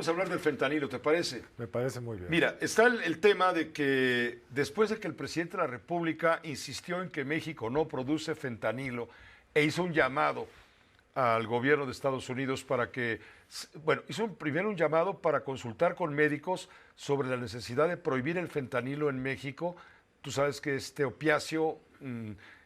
vamos a hablar del fentanilo, ¿te parece? Me parece muy bien. Mira, está el tema de que después de que el presidente de la República insistió en que México no produce fentanilo e hizo un llamado al gobierno de Estados Unidos para que, bueno, primero un llamado para consultar con médicos sobre la necesidad de prohibir el fentanilo en México. Tú sabes que este opiáceo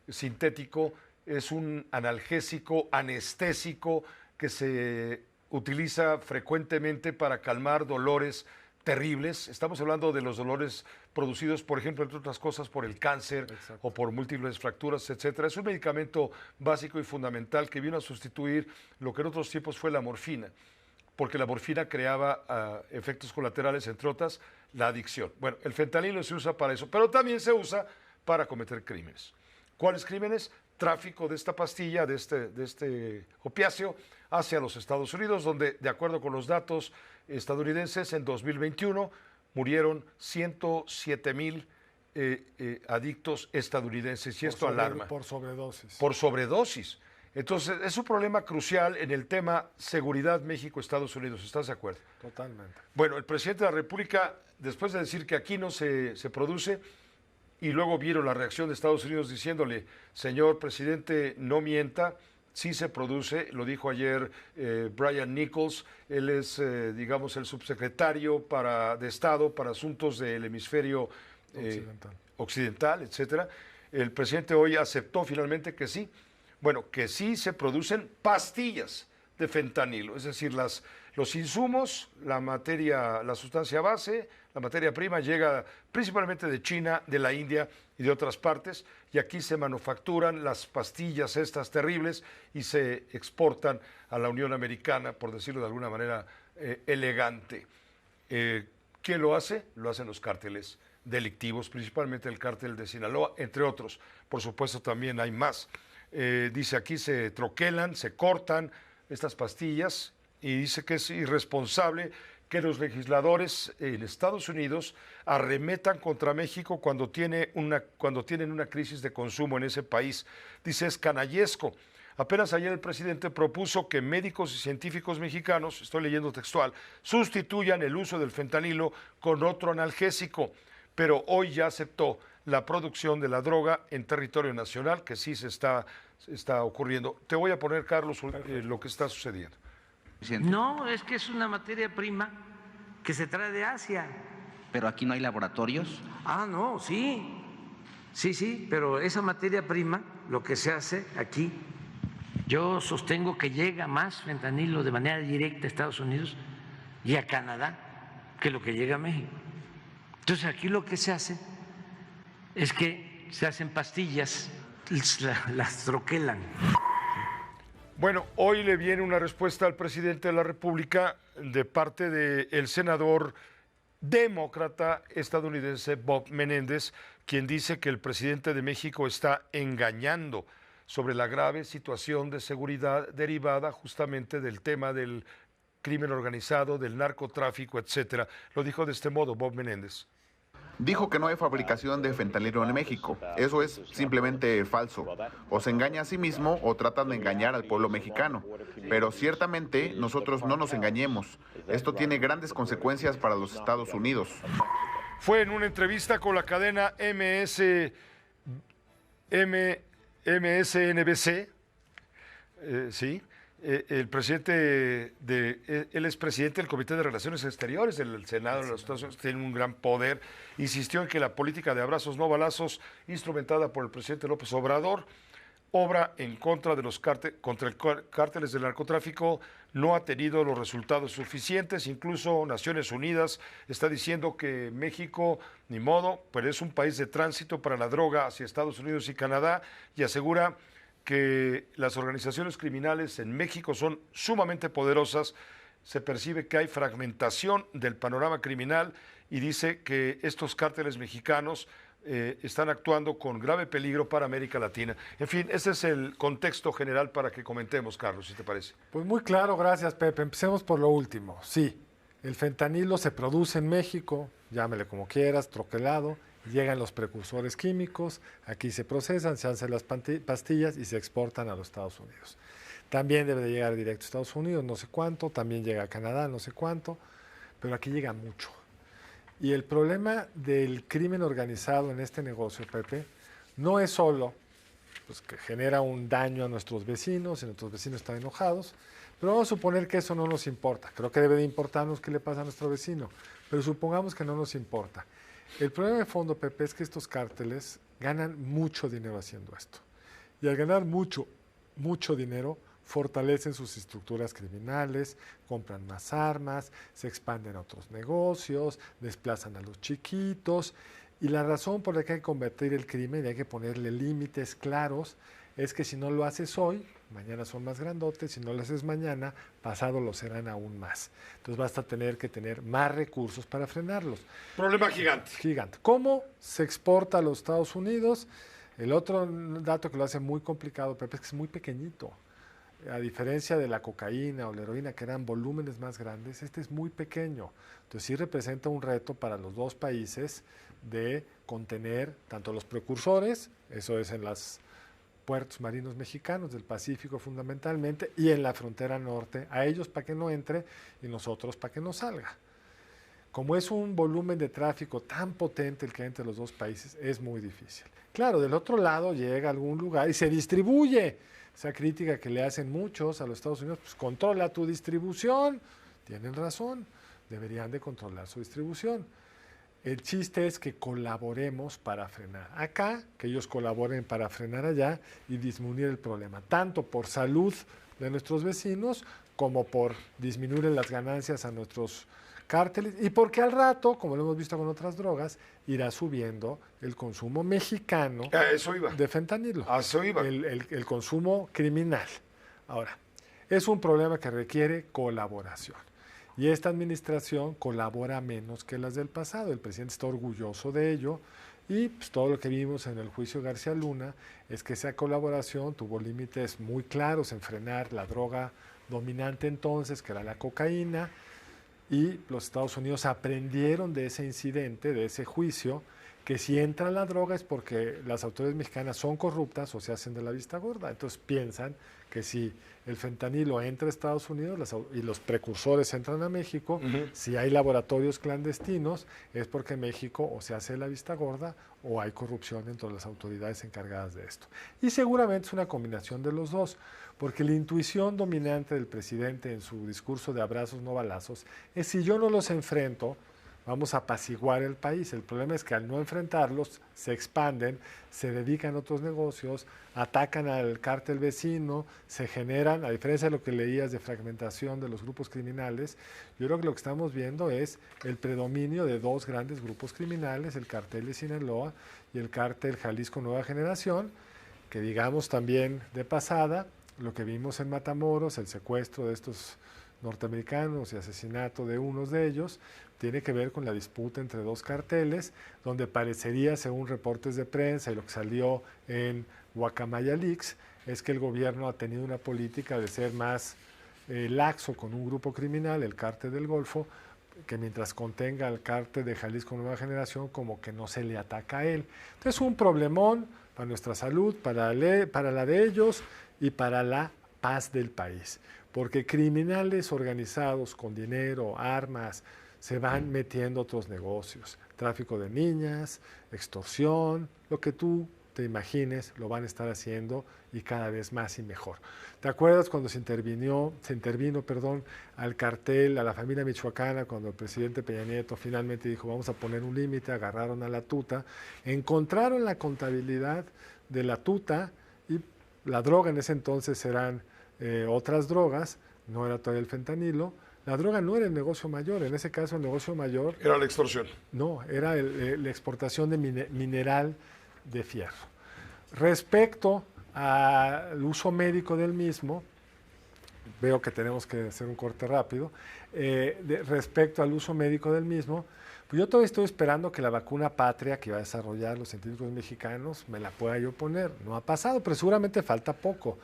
sintético es un analgésico, anestésico, que se utiliza frecuentemente para calmar dolores terribles. Estamos hablando de los dolores producidos, por ejemplo, entre otras cosas, por el cáncer. Exacto. O por múltiples fracturas, etcétera. Es un medicamento básico y fundamental que vino a sustituir lo que en otros tiempos fue la morfina, porque la morfina creaba efectos colaterales, entre otras, la adicción. Bueno, el fentanilo se usa para eso, pero también se usa para cometer crímenes. ¿Cuáles crímenes? Tráfico de esta pastilla, de este opiáceo, hacia los Estados Unidos, donde, de acuerdo con los datos estadounidenses, en 2021 murieron 107,000 adictos estadounidenses, y esto alarma. Por sobredosis. Por sobredosis. Entonces, es un problema crucial en el tema seguridad México-Estados Unidos. ¿Estás de acuerdo? Totalmente. Bueno, el presidente de la República, después de decir que aquí no se produce, y luego vieron la reacción de Estados Unidos diciéndole, señor presidente, no mienta, sí se produce, lo dijo ayer Brian Nichols, él es, digamos, el subsecretario de Estado para asuntos del hemisferio occidental, etcétera. El presidente hoy aceptó finalmente que sí, bueno, que sí se producen pastillas de fentanilo, es decir, los insumos, la sustancia base, la materia prima llega principalmente de China, de la India y de otras partes, y aquí se manufacturan las pastillas estas terribles y se exportan a la Unión Americana, por decirlo de alguna manera elegante. ¿Quién lo hace? Lo hacen los cárteles delictivos, principalmente el cártel de Sinaloa, entre otros. Por supuesto, también hay más. Dice aquí se troquelan, se cortan estas pastillas, y dice que es irresponsable que los legisladores en Estados Unidos arremetan contra México cuando tienen una crisis de consumo en ese país. Dice, es canallesco. Apenas ayer el presidente propuso que médicos y científicos mexicanos, estoy leyendo textual, sustituyan el uso del fentanilo con otro analgésico, pero hoy ya aceptó la producción de la droga en territorio nacional, que sí se está ocurriendo. Te voy a poner, Carlos, lo que está sucediendo. No, es que es una materia prima que se trae de Asia. ¿Pero aquí no hay laboratorios? Ah, no, sí, pero esa materia prima, lo que se hace aquí, yo sostengo que llega más fentanilo de manera directa a Estados Unidos y a Canadá que lo que llega a México. Entonces aquí lo que se hace es que se hacen pastillas, las troquelan. Bueno, hoy le viene una respuesta al presidente de la República de parte del senador demócrata estadounidense Bob Menéndez, quien dice que el presidente de México está engañando sobre la grave situación de seguridad derivada justamente del tema del crimen organizado, del narcotráfico, etcétera. Lo dijo de este modo Bob Menéndez. Dijo que no hay fabricación de fentanilo en México. Eso es simplemente falso. O se engaña a sí mismo o tratan de engañar al pueblo mexicano. Pero ciertamente nosotros no nos engañemos. Esto tiene grandes consecuencias para los Estados Unidos. Fue en una entrevista con la cadena MSNBC, sí. El presidente él es presidente del Comité de Relaciones Exteriores del Senado de los Estados Unidos, tiene un gran poder, insistió en que la política de abrazos no balazos instrumentada por el presidente López Obrador obra en contra de los cárteles del narcotráfico, no ha tenido los resultados suficientes. Incluso Naciones Unidas está diciendo que México, ni modo, pero es un país de tránsito para la droga hacia Estados Unidos y Canadá, y asegura que las organizaciones criminales en México son sumamente poderosas. Se percibe que hay fragmentación del panorama criminal y dice que estos cárteles mexicanos están actuando con grave peligro para América Latina. En fin, ese es el contexto general para que comentemos, Carlos, si te parece. Pues muy claro, gracias, Pepe. Empecemos por lo último. Sí, el fentanilo se produce en México, llámele como quieras, troquelado, llegan los precursores químicos, aquí se procesan, se hacen las pastillas y se exportan a los Estados Unidos. También debe de llegar directo a Estados Unidos, no sé cuánto, también llega a Canadá, no sé cuánto. pero aquí llega mucho. Y el problema del crimen organizado en este negocio, Pepe, no es solo pues, que genera un daño a nuestros vecinos y nuestros vecinos están enojados, pero vamos a suponer que eso no nos importa. Creo que debe de importarnos qué le pasa a nuestro vecino, pero supongamos que no nos importa. El problema de fondo, Pepe, es que estos cárteles ganan mucho dinero haciendo esto. Y al ganar mucho dinero, fortalecen sus estructuras criminales, compran más armas, se expanden a otros negocios, desplazan a los chiquitos. Y la razón por la que hay que combatir el crimen y hay que ponerle límites claros es que si no lo haces hoy, mañana son más grandotes, si no lo haces mañana, pasado lo serán aún más. Entonces vas a tener que tener más recursos para frenarlos. Problema gigante. Gigante. ¿Cómo se exporta a los Estados Unidos? El otro dato que lo hace muy complicado, Pepe, es que es muy pequeñito. A diferencia de la cocaína o la heroína, que eran volúmenes más grandes, este es muy pequeño. Entonces sí representa un reto para los dos países de contener tanto los precursores, eso es en los puertos marinos mexicanos del Pacífico fundamentalmente, y en la frontera norte, a ellos para que no entre y nosotros para que no salga. Como es un volumen de tráfico tan potente el que hay entre los dos países, es muy difícil. Claro, del otro lado llega a algún lugar y se distribuye. Esa crítica que le hacen muchos a los Estados Unidos, pues controla tu distribución. Tienen razón, deberían de controlar su distribución. El chiste es que colaboremos para frenar acá, que ellos colaboren para frenar allá y disminuir el problema, tanto por salud de nuestros vecinos como por disminuir las ganancias a nuestros cárteles y porque al rato, como lo hemos visto con otras drogas, irá subiendo el consumo mexicano Eso iba. de fentanilo. Eso iba. El consumo criminal. Ahora, es un problema que requiere colaboración. Y esta administración colabora menos que las del pasado. El presidente está orgulloso de ello. Y pues, todo lo que vimos en el juicio García Luna es que esa colaboración tuvo límites muy claros en frenar la droga dominante entonces, que era la cocaína. Y los Estados Unidos aprendieron de ese incidente, de ese juicio, que si entra la droga es porque las autoridades mexicanas son corruptas o se hacen de la vista gorda. Entonces piensan que si el fentanilo entra a Estados Unidos y los precursores entran a México, si hay laboratorios clandestinos es porque México o se hace de la vista gorda o hay corrupción dentro de las autoridades encargadas de esto. Y seguramente es una combinación de los dos, porque la intuición dominante del presidente en su discurso de abrazos no balazos es si yo no los enfrento, vamos a apaciguar el país. El problema es que al no enfrentarlos, se expanden, se dedican a otros negocios, atacan al cártel vecino, se generan, a diferencia de lo que leías de fragmentación de los grupos criminales, yo creo que lo que estamos viendo es el predominio de dos grandes grupos criminales, el cártel de Sinaloa y el cártel Jalisco Nueva Generación, que digamos también de pasada, lo que vimos en Matamoros, el secuestro de estos norteamericanos y asesinato de unos de ellos, tiene que ver con la disputa entre dos carteles, donde parecería, según reportes de prensa y lo que salió en Guacamaya Leaks, es que el gobierno ha tenido una política de ser más laxo con un grupo criminal, el cártel del Golfo, que mientras contenga al cártel de Jalisco Nueva Generación, como que no se le ataca a él. Entonces, un problemón para nuestra salud, para la de ellos y para la paz del país. Porque criminales organizados con dinero, armas, se van metiendo otros negocios. Tráfico de niñas, extorsión, lo que tú te imagines, lo van a estar haciendo y cada vez más y mejor. ¿Te acuerdas cuando se intervino, al cartel, a la familia michoacana, cuando el presidente Peña Nieto finalmente dijo vamos a poner un límite, agarraron a la tuta, encontraron la contabilidad de la tuta y la droga en ese entonces eran otras drogas, no era todavía el fentanilo. La droga no era el negocio mayor, en ese caso el negocio mayor... Era la extorsión. No, era la exportación de mineral de fierro. Respecto al uso médico del mismo, veo que tenemos que hacer un corte rápido, respecto al uso médico del mismo, pues yo todavía estoy esperando que la vacuna patria que va a desarrollar los científicos mexicanos me la pueda yo poner. No ha pasado, pero seguramente falta poco.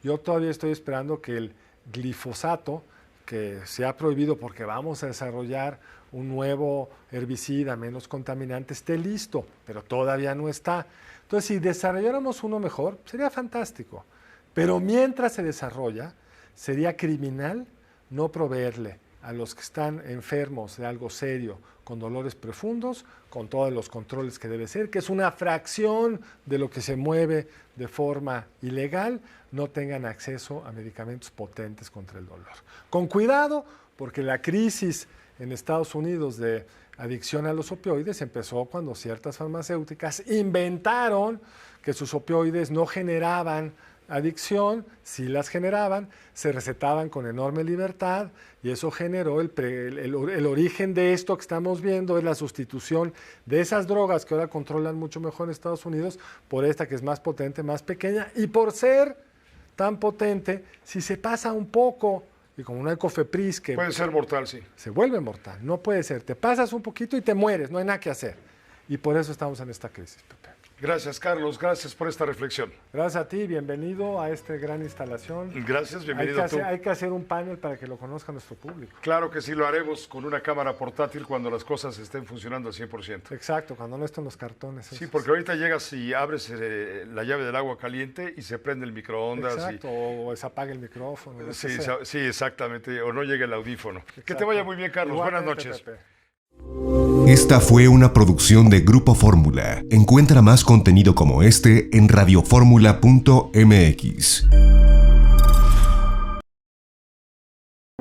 Yo todavía estoy esperando que el glifosato, que se ha prohibido porque vamos a desarrollar un nuevo herbicida menos contaminante, esté listo, pero todavía no está. Entonces, si desarrolláramos uno mejor, sería fantástico. Pero mientras se desarrolla, sería criminal no proveerle a los que están enfermos de algo serio, con dolores profundos, con todos los controles que debe ser, que es una fracción de lo que se mueve de forma ilegal, no tengan acceso a medicamentos potentes contra el dolor. Con cuidado, porque la crisis en Estados Unidos de adicción a los opioides empezó cuando ciertas farmacéuticas inventaron que sus opioides no generaban adicción, sí las generaban, se recetaban con enorme libertad y eso generó el origen de esto que estamos viendo, es la sustitución de esas drogas que ahora controlan mucho mejor en Estados Unidos por esta que es más potente, más pequeña, y por ser tan potente, si se pasa un poco, y como no hay Cofepris que... Puede ser mortal, sí. Se vuelve mortal, no puede ser, te pasas un poquito y te mueres, no hay nada que hacer. Y por eso estamos en esta crisis, Pepe. Gracias, Carlos. Gracias por esta reflexión. Gracias a ti, bienvenido a esta gran instalación. Gracias, bienvenido tú. Hay que hacer un panel para que lo conozca nuestro público. Claro que sí, lo haremos con una cámara portátil cuando las cosas estén funcionando al 100%. Exacto, cuando no estén los cartones. Sí, porque ahorita llegas y abres la llave del agua caliente y se prende el microondas. Exacto, o se apaga el micrófono. Sí, sí, exactamente, o no llega el audífono. Exacto. Que te vaya muy bien, Carlos. Igualmente, buenas noches. Pepe. Esta fue una producción de Grupo Fórmula. Encuentra más contenido como este en radioformula.mx.